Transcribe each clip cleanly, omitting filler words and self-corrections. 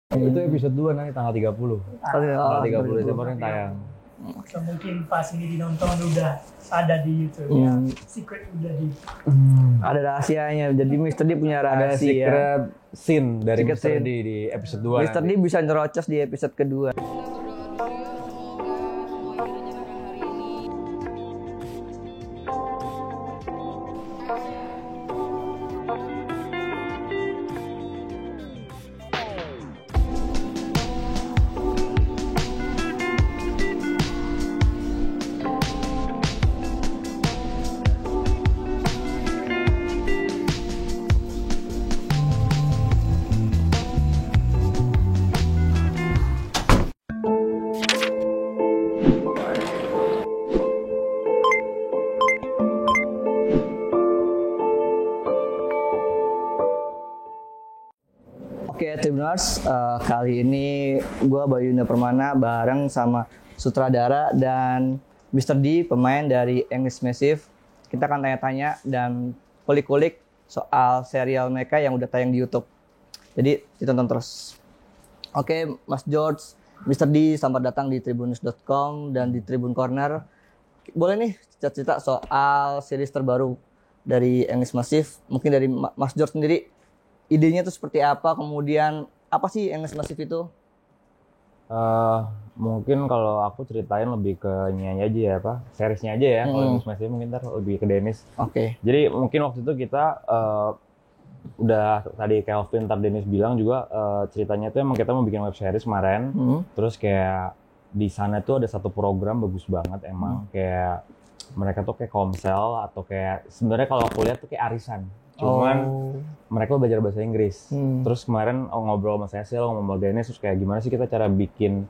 Itu episode 2 nanti tanggal 30. Tanggal 30 Desember yang tayang. So, mungkin pas ini dinonton udah ada di YouTube ya. Secret udah di. Ada rahasianya. Jadi Mr. D punya Ada rahasia. secret scene dari Secret Mr. scene. D di episode 2. Mr. D bisa nyerocos di episode kedua. Oke, Tribuners, kali ini gue Bayunda Permana bareng sama sutradara dan Mr. D, pemain dari English Massive. Kita akan tanya-tanya dan kulik-kulik soal serial mereka yang udah tayang di YouTube. Jadi ditonton terus. Oke, Mas George, Mr. D, selamat datang di tribunnews.com dan di Tribun Corner. Boleh nih cerita-cerita soal series terbaru dari English Massive. Mungkin dari Mas George sendiri, idenya itu seperti apa, kemudian apa sih English Massive itu? Mungkin kalau aku ceritain lebih ke ini aja ya, seriesnya aja ya. Kalau English Massive mungkin ntar lebih ke Dennis. Oke. Jadi mungkin waktu itu kita udah tadi Kelvin ntar Dennis bilang juga ceritanya tuh emang kita mau bikin web series kemarin. Terus kayak di sana tuh ada satu program bagus banget emang, kayak mereka tuh kayak komsel atau kayak sebenarnya kalau aku lihat tuh kayak arisan. Cuman mereka belajar bahasa Inggris. Terus kemarin ngobrol sama Cecil, ngomong sama Dennis, terus kayak gimana sih kita cara bikin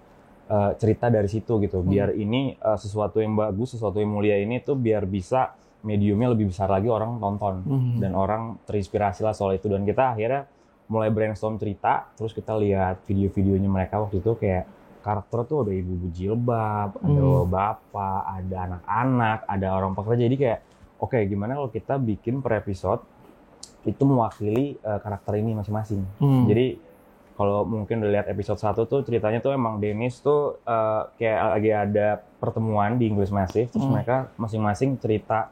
cerita dari situ gitu. Biar ini sesuatu yang bagus, sesuatu yang mulia ini tuh biar bisa mediumnya lebih besar lagi orang tonton. Dan orang terinspirasi lah soal itu. Dan kita akhirnya mulai brainstorm cerita, terus kita lihat video-videonya mereka waktu itu kayak karakter tuh ada ibu-ibu jilbab, ada bapak, ada anak-anak, ada orang pekerja. Jadi kayak oke, gimana kalau kita bikin per episode itu mewakili karakter ini masing-masing. Jadi kalau mungkin udah lihat episode 1 tuh ceritanya tuh emang Dennis tuh kayak lagi ada pertemuan di English Massive, terus mereka masing-masing cerita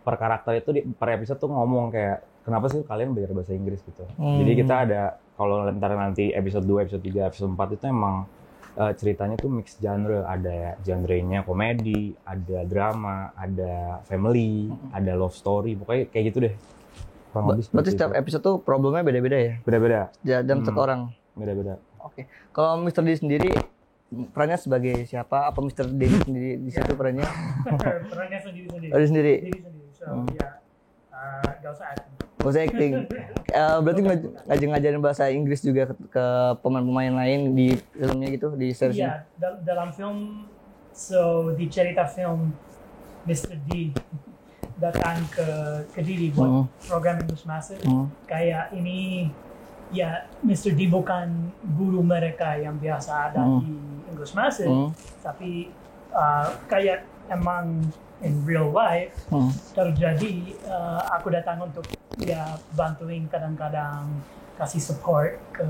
per karakter itu per episode tuh ngomong kayak kenapa sih kalian belajar bahasa Inggris gitu. Jadi kita ada kalau nanti episode 2, episode 3, episode 4 itu emang ceritanya tuh mix genre, ada genre-nya komedi, ada drama, ada family, ada love story, pokoknya kayak gitu deh. Berarti setiap episode tuh problemnya beda-beda ya? Beda-beda. Dan satu orang? Beda-beda. Oke. Kalau Mr. D sendiri, perannya sebagai siapa? Apa Mr. D sendiri di situ perannya? Perannya sendiri-sendiri. Oh, sendiri? Sendiri-sendiri. So, ya, gak usah acting. Gak usah acting. Berarti ngajarin bahasa Inggris juga ke pemain-pemain lain di filmnya gitu, di seriesnya? Iya, dalam film, so di cerita film, Mr. D datang ke Kediri buat program English Massive. Kayak ini, ya Mr. D bukan guru mereka yang biasa ada di English Massive, tapi kayak emang in real life terjadi. Aku datang untuk ya bantuin kadang-kadang kasih support ke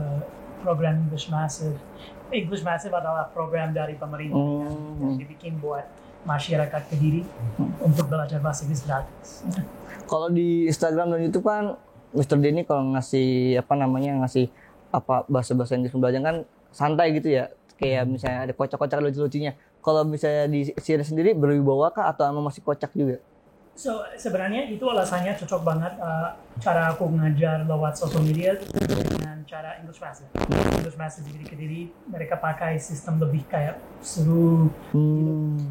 program English Massive. English Massive adalah program dari pemerintah yang dibikin buat masyarakat Kediri untuk belajar bahasa Inggris gratis. Kalau di Instagram dan YouTube kan Mr. D ini kalau ngasih bahasa Inggris pembelajaran kan santai gitu ya, kayak misalnya ada kocak-kocak lucu-lucunya. Kalau misalnya di series sendiri berwibawa kah atau emang masih kocak juga? So sebenarnya itu alasannya cocok banget cara aku ngajar lewat social media dengan cara English Massive. English Massive di Kediri mereka pakai sistem lebih kayak seru. Gitu.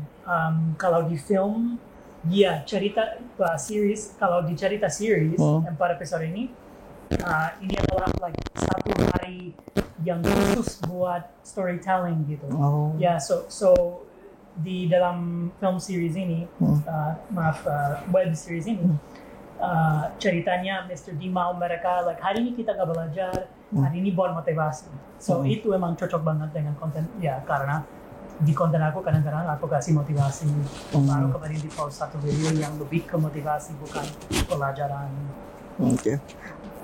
Kalau di film, ya cerita series. Kalau di cerita series 4 episode ini adalah like satu hari yang khusus buat storytelling gitu. Ya so di dalam film series ini, web series ini, ceritanya Mr. D mau mereka like hari ini kita nggak belajar, hari ini buat motivasi. So itu emang cocok banget dengan konten ya, karena di konten aku kadang-kadang aku kasih motivasi. Baru kemarin di post satu video yang lebih ke motivasi bukan pelajaran. Oke.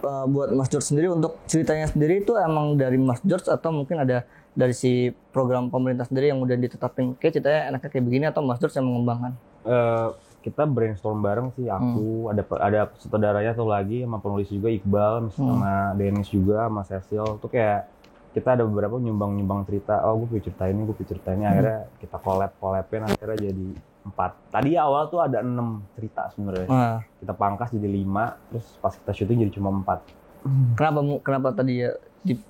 buat Mas George sendiri untuk ceritanya sendiri itu emang dari Mas George atau mungkin ada dari si program pemerintah sendiri yang udah ditetapin kayak ceritanya enaknya kayak begini atau Mas George yang mengembangkan? Kita brainstorm bareng sih, aku ada sutradaranya tuh lagi sama penulis juga Iqbal sama Dennis juga sama Cecil tuh kayak kita ada beberapa nyumbang cerita, gue punya cerita ini akhirnya kita collabin akhirnya jadi 4. Tadi awal tuh ada 6 cerita sebenarnya. Kita pangkas jadi 5, terus pas kita syuting jadi cuma 4. Kenapa tadi ya?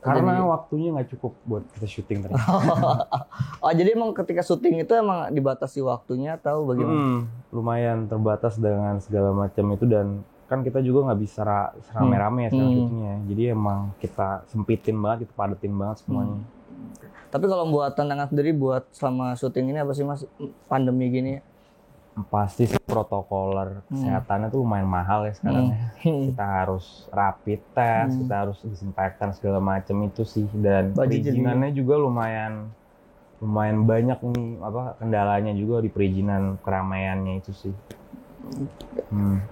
Karena waktunya nggak cukup buat kita syuting ternyata. Jadi emang ketika syuting itu emang dibatasi waktunya atau bagaimana? Lumayan terbatas dengan segala macam itu dan kan kita juga nggak bisa rame-rame ya sekarang syutingnya. Jadi emang kita sempitin banget, kita padetin banget semuanya. Tapi kalau buat tantangan sendiri buat selama syuting ini apa sih Mas, pandemi gini? Pasti sih protokoler kesehatannya tuh lumayan mahal ya sekarang. Kita harus rapid test, kita harus disinfektan segala macam itu sih, dan perizinannya juga lumayan banyak nih kendalanya juga di perizinan keramaiannya itu sih.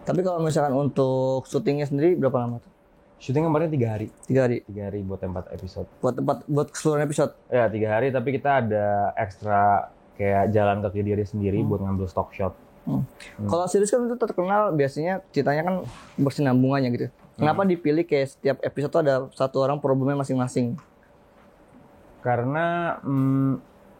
Tapi kalau misalkan untuk syutingnya sendiri berapa lama tuh? Syuting kemarin 3 hari. 3 hari. 3 hari buat 4 episode. Buat keseluruhan episode? Ya 3 hari, tapi kita ada ekstra kayak jalan kaki diri sendiri buat ngambil stock shot. Kalau series kan itu terkenal biasanya ceritanya kan bersinambungannya gitu. Kenapa dipilih kayak setiap episode tuh ada satu orang problemnya masing-masing? Karena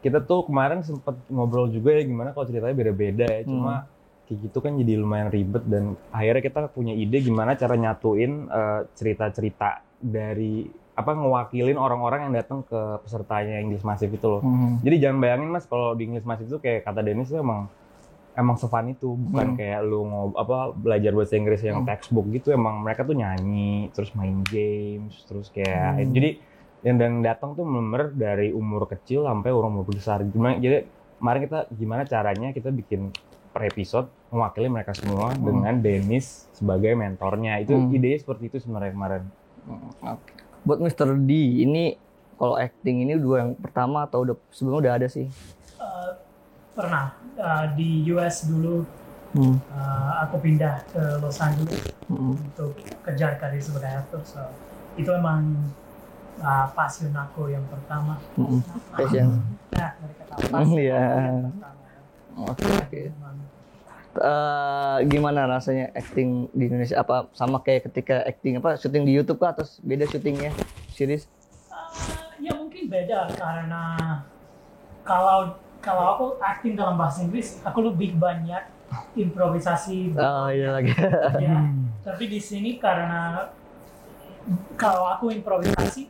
kita tuh kemarin sempat ngobrol juga ya gimana kalau ceritanya beda-beda ya. Cuma kayak gitu kan jadi lumayan ribet dan akhirnya kita punya ide gimana cara nyatuin cerita-cerita dari ngewakilin orang-orang yang datang ke pesertanya English Massive itu loh. Jadi jangan bayangin Mas kalau di English Massive itu kayak kata Dennis itu emang se-fun itu, bukan kayak lu belajar bahasa Inggris yang textbook gitu. Emang mereka tuh nyanyi, terus main games, terus kayak jadi yang datang tuh bener dari umur kecil sampai umur besar. Jadi kemarin gimana caranya kita bikin per episode mewakili mereka semua dengan Dennis sebagai mentornya. Itu idenya seperti itu sebenarnya kemarin. Buat Mr. D, ini kalau acting ini yang pertama atau sebelumnya udah ada sih? Pernah di US dulu. Aku pindah ke Los Angeles untuk kejar karir sebagai aktor. So, itu emang passion aku yang pertama. Passion. Nah, mereka tahu passion yang pertama. Oke. Gimana rasanya acting di Indonesia? Apa sama kayak ketika acting syuting di YouTube kah atau beda syutingnya series? Ya mungkin beda karena kalau aku acting dalam bahasa Inggris aku lebih banyak improvisasi. Iya lagi. Ya, tapi di sini karena kalau aku improvisasi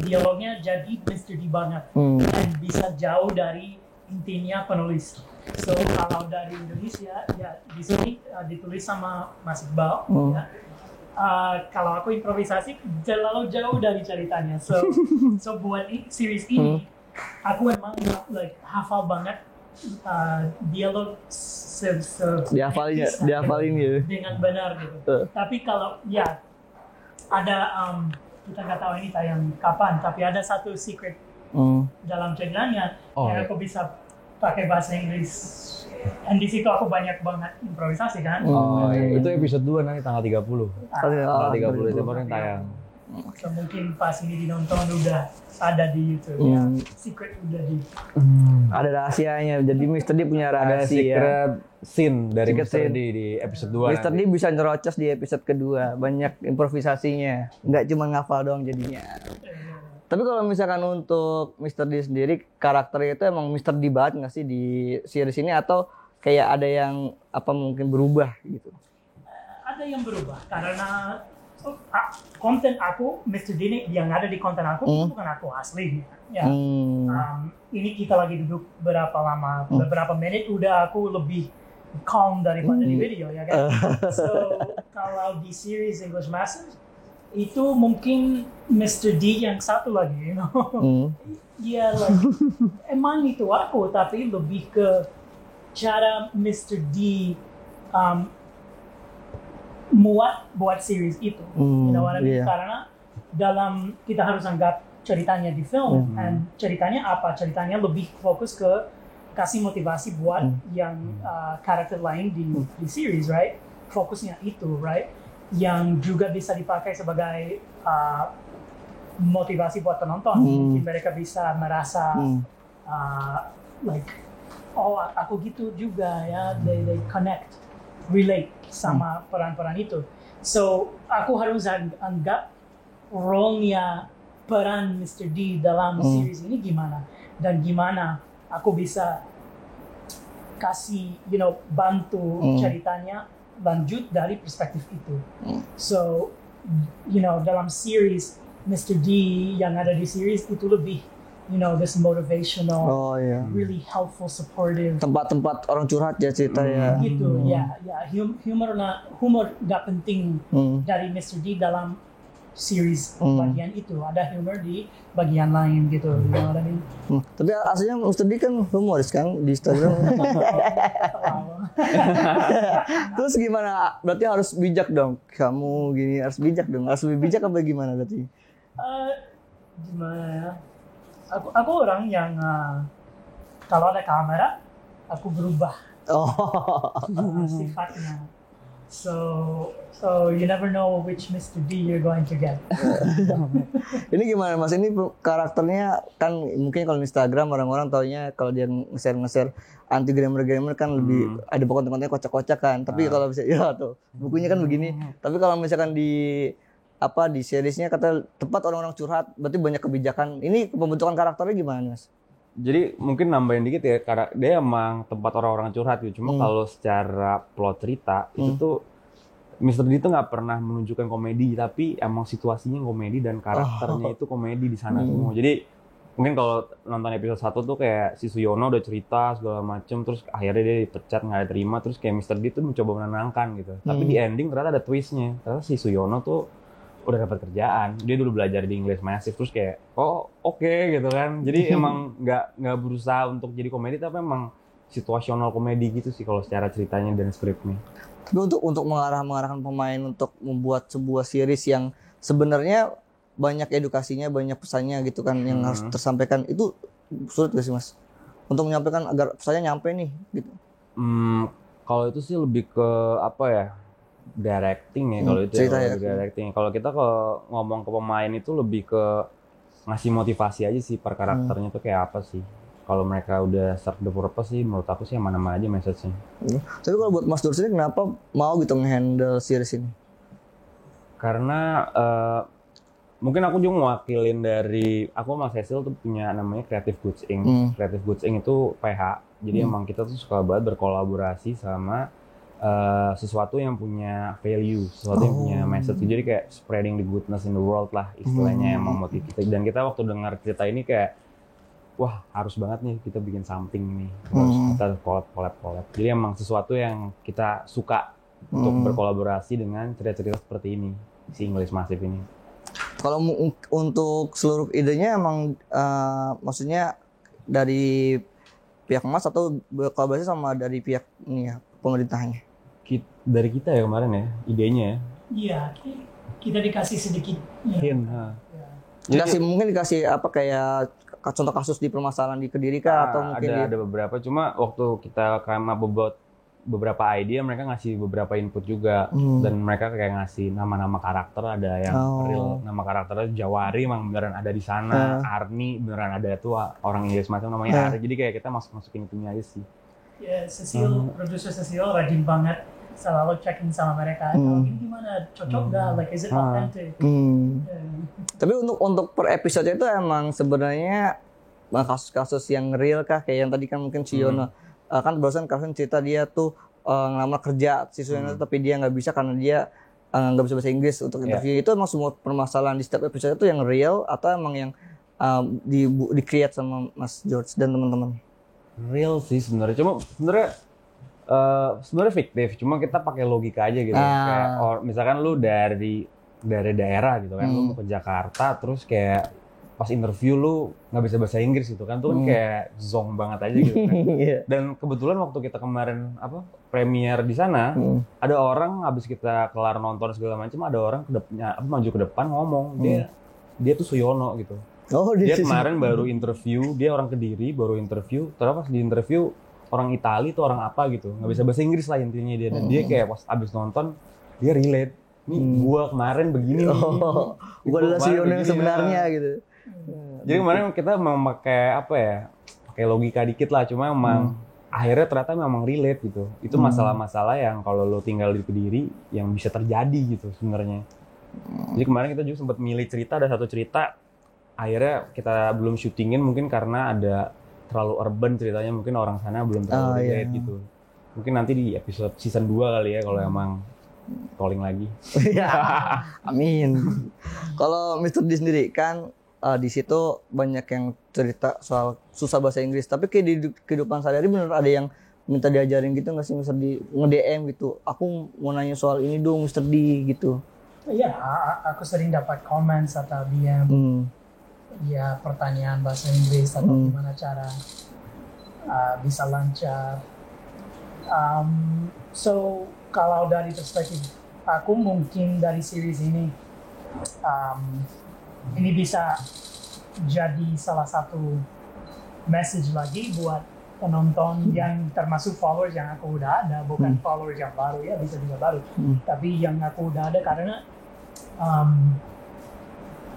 dialognya jadi Mr. D banget dan bisa jauh dari intinya penulis. So kalau dari Indonesia ya di sini ditulis sama Mas Iqbal. Ya. Kalau aku improvisasi terlalu jauh dari ceritanya. So buat series ini aku emang hafal banget dialog dihafalin gitu dengan benar gitu. Tapi kalau ya ada kita nggak tahu ini tayang kapan, tapi ada satu secret dalam ceritanya yang aku bisa pakai bahasa Inggris. Dan di situ aku banyak banget improvisasi kan. Itu episode 2 nanti tanggal 30. Tanggal 30 Desember yang tayang. So, mungkin pas ini ditonton udah ada di YouTube ya. Secret udah di. Ada rahasianya. Jadi Mr. D punya rahasia. Secret scene dari Secret Mr. D di episode 2. Mr. D bisa nyerocos di episode kedua. Banyak improvisasinya. Nggak cuma ngafal doang jadinya. Tapi kalau misalkan untuk Mr. D sendiri, karakternya itu emang Mr. D banget nggak sih di series ini atau kayak ada yang mungkin berubah gitu? Ada yang berubah karena konten aku, Mr. D ini yang ada di konten aku itu bukan aku asli. Ya. Ini kita lagi duduk beberapa menit udah aku lebih calm daripada di video ya kan. So kalau di series English Masters itu mungkin Mr. D yang satu lagi, you know. Ya, emang itu aku, tapi lebih ke cara Mr. D buat series itu, you know what I mean? Karena dalam kita harus anggap ceritanya di film, dan ceritanya apa? Ceritanya lebih fokus ke kasih motivasi buat yang karakter lain di series, right? Fokusnya itu, right? yang juga bisa dipakai sebagai motivasi buat penonton. Mungkin mereka bisa merasa like, oh aku gitu juga ya, they connect, relate sama peran-peran itu. So aku harus anggap role-nya peran Mr. D dalam series ini gimana, dan gimana aku bisa kasih bantu ceritanya lanjut dari perspektif itu. So dalam series Mr. D yang ada di series itu lebih this motivational, really helpful, supportive. Tempat-tempat orang curhat ya cerita ya. Gitu, ya. Humor gak penting dari Mr. D dalam series bagian itu. Ada humor di bagian lain gitu. You know what I mean? Tapi aslinya Mr. D kan humoris kan di Instagram. Terus gimana? Berarti harus bijak dong. Kamu gini harus bijak dong. Harus lebih bijak apa gimana berarti? Gimana ya? Aku orang yang kalau ada kamera aku berubah sifatnya. So you never know which Mr. D you're going to get. Ini gimana Mas? Ini karakternya kan mungkin kalau di Instagram orang-orang taunya kalau dia nge-share anti gamer kan lebih ada konten-kontennya kocak-kocak kan. Tapi kalau bisa ya tuh bukunya kan begini. Tapi kalau misalkan di seriesnya kata tempat orang-orang curhat, berarti banyak kebijakan. Ini pembentukan karakternya gimana Mas? Jadi mungkin nambahin dikit ya, karena dia emang tempat orang-orang curhat gitu. Cuma kalau secara plot cerita itu tuh Mr. D itu nggak pernah menunjukkan komedi, tapi emang situasinya komedi dan karakternya itu komedi di sana semua. Jadi mungkin kalau nonton episode 1 tuh kayak si Suyono udah cerita segala macem, terus akhirnya dia dipecat nggak diterima, terus kayak Mr. D tuh mencoba menenangkan gitu. Tapi di ending ternyata ada twistnya. Ternyata si Suyono tuh udah dapat kerjaan, dia dulu belajar di English Massive, terus kayak oke gitu kan. Jadi emang nggak berusaha untuk jadi komedi, tapi emang situasional komedi gitu sih kalau secara ceritanya dan skripnya. Tapi untuk mengarahkan pemain untuk membuat sebuah series yang sebenarnya banyak edukasinya, banyak pesannya gitu kan yang harus tersampaikan, itu sulit gak sih Mas? Untuk menyampaikan agar pesannya nyampe nih gitu. Kalau itu sih lebih ke apa ya? Directing ya kalau itu ya, directing. Kalau kita ngomong ke pemain itu lebih ke ngasih motivasi aja sih per karakternya tuh kayak apa sih. Kalau mereka udah serve the purpose sih menurut aku sih mana-mana aja message-nya. Tapi kalau buat Mas Dur sendiri kenapa mau gitu nge-handle series ini? Karena mungkin aku juga mewakilin dari aku sama Cecil tuh punya namanya Creative Goods Inc. Creative Goods Inc itu PH. Jadi emang kita tuh suka banget berkolaborasi sama sesuatu yang punya value, sesuatu yang punya message. Jadi kayak spreading the goodness in the world lah istilahnya, yang memotivasi. Dan kita waktu dengar cerita ini kayak, wah harus banget nih kita bikin something nih, harus kita collab. Jadi emang sesuatu yang kita suka untuk berkolaborasi dengan cerita-cerita seperti ini, si English Massive ini. Kalau untuk seluruh idenya emang maksudnya dari pihak Mas atau berkolaborasi sama dari pihak ini ya, pemerintahnya? Dari kita ya kemarin ya, idenya ya. Iya, kita dikasih sedikit hint. Mungkin dikasih apa kayak contoh kasus di permasalahan di Kediri kah atau mungkin ada beberapa, cuma waktu kita karena beberapa idea mereka ngasih beberapa input juga dan mereka kayak ngasih nama-nama karakter, ada yang real nama karakternya Jawari emang beneran ada di sana, Arni beneran ada tuh orang Inggris macam namanya Arni, jadi kayak kita masukin itunya aja sih. Ya, produser Cecil rajin banget selalu checking sama mereka. Kalau ini gimana, cocok gak? Like, is it authentic? Tapi untuk per episode itu emang sebenarnya kasus-kasus yang real kah? Kayak yang tadi kan mungkin Suyono kan barusan Kevin cerita dia tuh ngelamar kerja si Suyono tapi dia nggak bisa karena dia nggak bisa bahasa Inggris untuk interview. Itu emang semua permasalahan di setiap episode itu yang real atau emang yang di-create sama Mas George dan teman-teman? Real sih sebenarnya, cuma sebenarnya fiktif, cuma kita pakai logika aja gitu. Kayak misalkan lu dari daerah gitu kan, lu mau ke Jakarta, terus kayak pas interview lu nggak bisa bahasa Inggris gitu kan, tuh kan kayak zong banget aja gitu kan. Dan kebetulan waktu kita kemarin premier di sana, ada orang habis kita kelar nonton segala macam, ada orang maju ke depan ngomong dia tuh Suyono gitu. Dia kemarin baru interview, dia orang Kediri, baru interview, terus pas di interview orang Itali tuh orang apa gitu, nggak bisa bahasa Inggris lah intinya dia, dan dia kayak pas abis nonton dia relate, Nih gua kemarin begini nih. Gua adalah si Yono yang sebenarnya gitu. Jadi kemarin kita mau pakai apa ya? Pakai logika dikit lah, cuma emang akhirnya ternyata memang relate gitu. Itu masalah-masalah yang kalau lo tinggal di Kediri yang bisa terjadi gitu sebenarnya. Jadi kemarin kita juga sempat milih cerita, ada satu cerita akhirnya kita belum syutingin mungkin karena ada terlalu urban ceritanya, mungkin orang sana belum terlalu relate gitu. Mungkin nanti di episode season 2 kali ya kalau emang calling lagi. Ya, amin. Kalau Mr. D sendiri kan di situ banyak yang cerita soal susah bahasa Inggris, tapi kayak di kehidupan sehari-hari bener ada yang minta diajarin gitu nggak sih Mr. D, nge-DM gitu, aku mau nanya soal ini dong Mr. D gitu. Iya, aku sering dapat komen atau DM, ya pertanyaan bahasa Inggris atau gimana cara bisa lancar. So kalau dari perspektif aku mungkin dari series ini bisa jadi salah satu message lagi buat penonton yang termasuk followers yang aku udah ada, bukan followers yang baru ya, bisa juga baru, tapi yang aku udah ada karena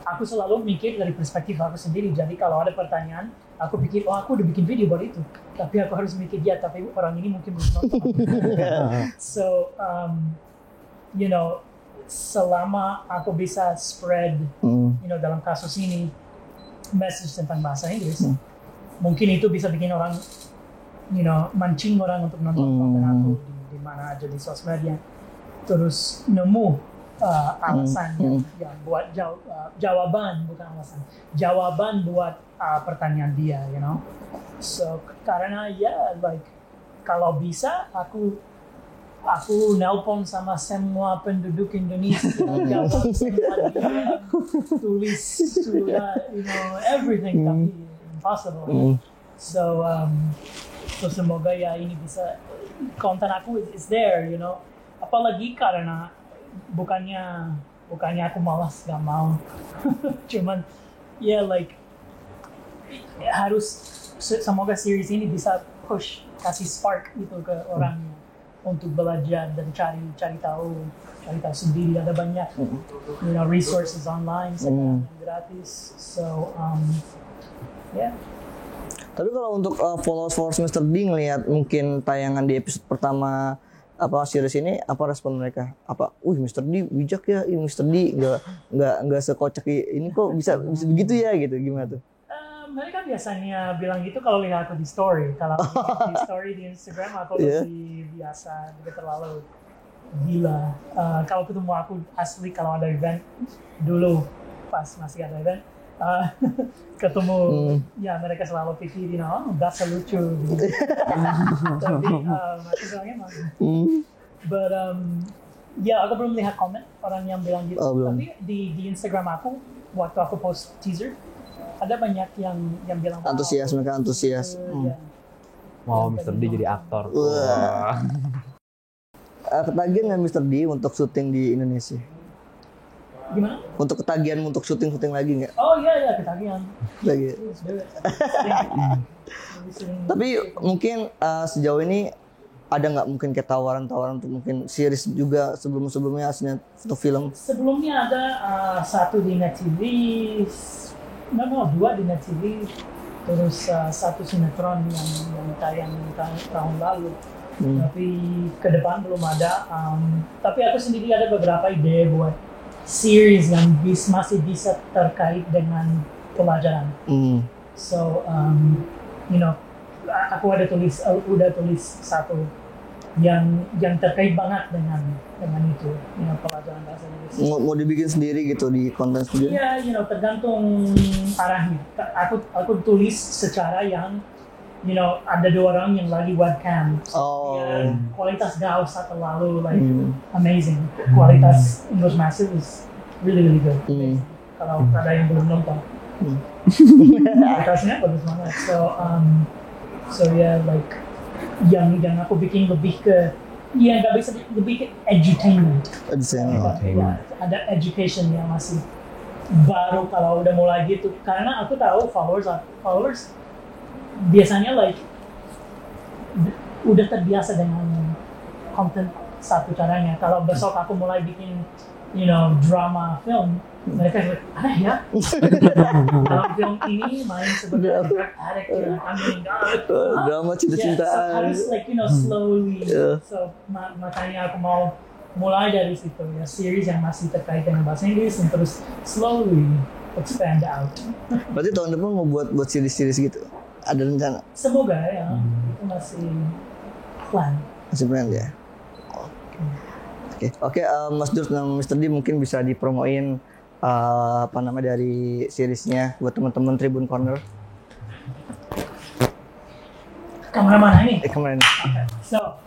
aku selalu mikir dari perspektif aku sendiri. Jadi kalau ada pertanyaan, aku pikir, aku udah bikin video buat itu. Tapi aku harus mikir tapi orang ini mungkin belum nonton. So, selama aku bisa spread, dalam kasus ini, message tentang bahasa Inggris, mungkin itu bisa bikin orang, mancing orang untuk nonton konten aku di mana aja di sosmednya. Terus nemu alasan yang buat jawaban, bukan alasan, jawaban buat pertanyaan dia, So karena kalau bisa aku nelpon sama semua penduduk Indonesia, jawab semua dia, tulis surat, everything, tapi impossible. So semoga ya ini bisa, konten aku is there, apalagi karena bukannya aku malas, gak mau. Cuman harus, semoga series ini bisa push, kasih spark gitu ke orangnya untuk belajar dan cari tahu sendiri. Ada banyak resources online sekarang yang gratis. So Tapi kalau untuk followers Mr. D ngelihat mungkin tayangan di episode pertama series ini, apa respon mereka? Mr. D bijak ya, Mr. D nggak sekocak ini, kok bisa begitu ya gitu, gimana tuh? Mereka biasanya bilang gitu kalau lihat aku di story. Kalau di story di Instagram aku masih biasa, tidak terlalu gila. Kalau ketemu aku asli, kalau ada event dulu pas masih ada event, ketemu ya mereka selalu pikirin, that's lucu gitu. Tapi aku bilangnya but aku belum lihat komen orang yang bilang gitu. Tapi di Instagram aku waktu aku post teaser ada banyak yang bilang mereka antusias. Wow, Mr. D jadi aktor. Ketagihan nggak Mr. D untuk syuting di Indonesia? Gimana? Untuk ketagihan untuk syuting lagi nggak? Oh iya, ketagihan. Lagi. Tapi mungkin sejauh ini ada nggak mungkin kayak tawaran-tawaran untuk mungkin series juga sebelumnya aslinya untuk film? Sebelumnya ada satu di Net TV, dua di Net TV, terus satu sinetron yang tayang tahun lalu. Tapi ke depan belum ada. Tapi aku sendiri ada beberapa ide buat series yang masih bisa terkait dengan pelajaran. So, aku udah tulis satu yang terkait banget dengan itu, pelajaran bahasa Inggris. Mau dibikin sendiri gitu di konten sendiri? Iya, tergantung arahnya. Aku tulis secara yang, ada dua orang yang lagi webcam. Kualitas gak usah terlalu amazing. Kualitas English Massive is really good. Kalau ada yang belum nonton, kualitasnya bagus banget. So yang aku bikin lebih ke, nggak bisa, lebih ke edutainment. Ada education yang masih baru kalau udah mulai gitu. Karena aku tahu followers biasanya udah terbiasa dengan konten satu caranya. Kalau besok aku mulai bikin drama film, mereka bilang, aneh ya. Dalam film ini main sebagai adik yang akan meninggal. Drama cinta-cintaan. Harus slowly. So makanya aku mau mulai dari situ ya, series yang masih terkait dengan bahasa Inggris dan terus slowly expand out. Berarti tahun depan mau buat series-series gitu? Ada rencana? Semoga ya, itu masih plan. Masih plan ya? Oke, Mas Dur dan Mr. D mungkin bisa dipromoin dari seriesnya buat teman-teman Tribun Corner. Kamera mana ini? Kemarin. Okay. So,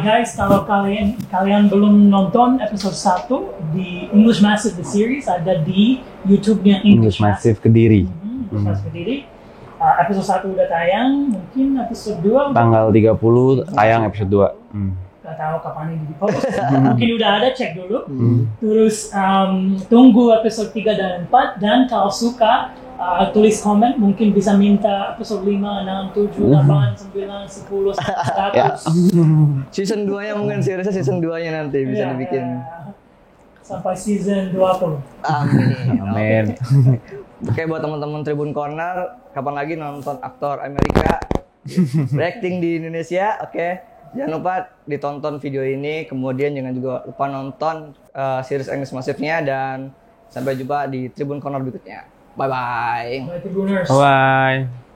guys, kalau kalian belum nonton episode 1 di English Massive the series, ada di YouTube-nya English Massive Kediri. English Massive Kediri. Episode 1 udah tayang, mungkin episode 2 Tanggal 30 tayang episode 2. Gak tahu kapan ini di-post. Mungkin udah ada, cek dulu. Terus tunggu episode 3 dan 4, dan kalau suka tulis komen, mungkin bisa minta episode 5, 6, 7, 8, 9, 10, 100. Season 2-nya mungkin seriesnya season 2-nya nanti bisa dibikin. Sampai season 20. Amin. Oke, buat teman-teman Tribun Corner, kapan lagi nonton aktor Amerika berakting di Indonesia? Oke, jangan lupa ditonton video ini, kemudian jangan juga lupa nonton series English Massive-nya, dan sampai jumpa di Tribun Corner berikutnya. Bye-bye. Bye, Tribuners. Bye.